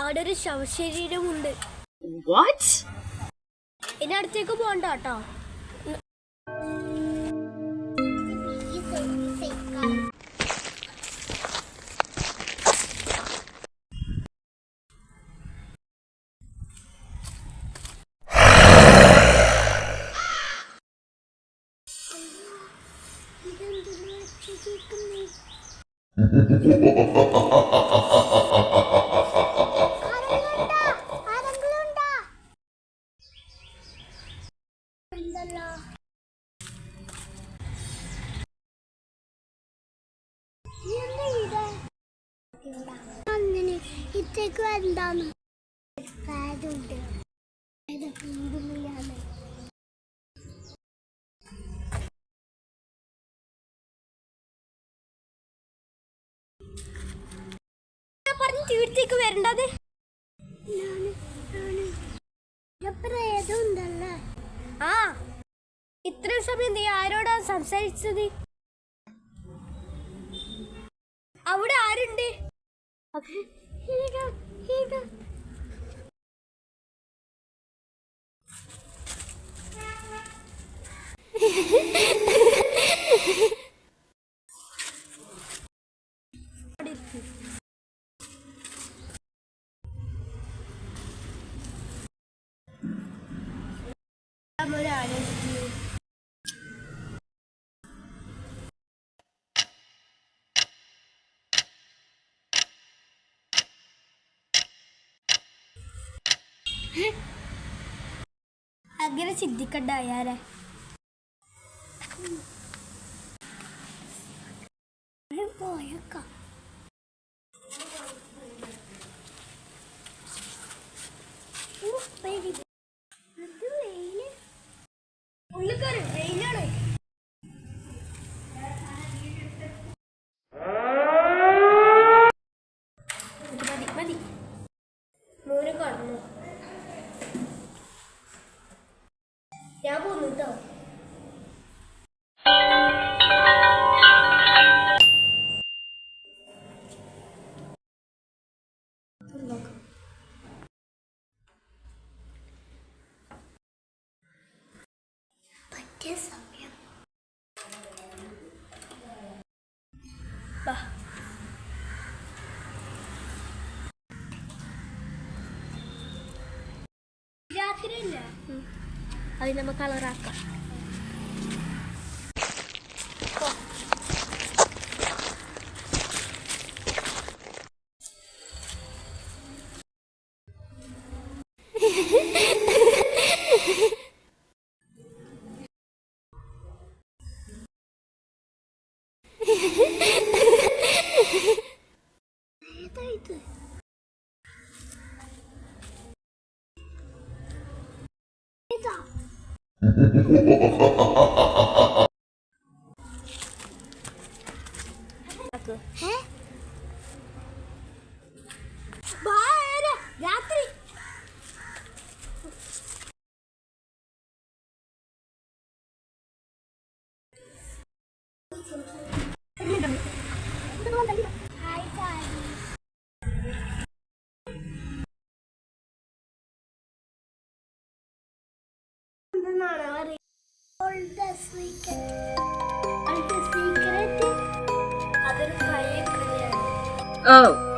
അവിടെ ഒരു ശവശരീരമുണ്ട്. വാട്ട്? ഇനി അടുത്തേക്ക് പോകണ്ട കേട്ടോ. അങ്ങനെ ഇത്തേക്ക് വരണ്ടാന്ന് കാര്യമുണ്ട്. പറഞ്ഞു തീർത്തേക്ക് വരണ്ടത്. പ്രേതമുണ്ടല്ലേ? ആ, ഇത്ര സമയം നീ ആരോടാ സംസാരിച്ചത്? അവിടെ ആരുണ്ട്? അങ്ങനെ ചിന്തിക്കണ്ട ആയാലേ. പോയേക്കാം. ഉള്ളിക്കറി വെയിലാണ്. മതി മതി, മോര് കടന്നു. ഞാൻ പോന്നു കേട്ടോ. പറ്റിയ സമയം. രാത്രിയല്ല, അത് നമുക്ക് കളറാക്കാം. രാത്രി Oh.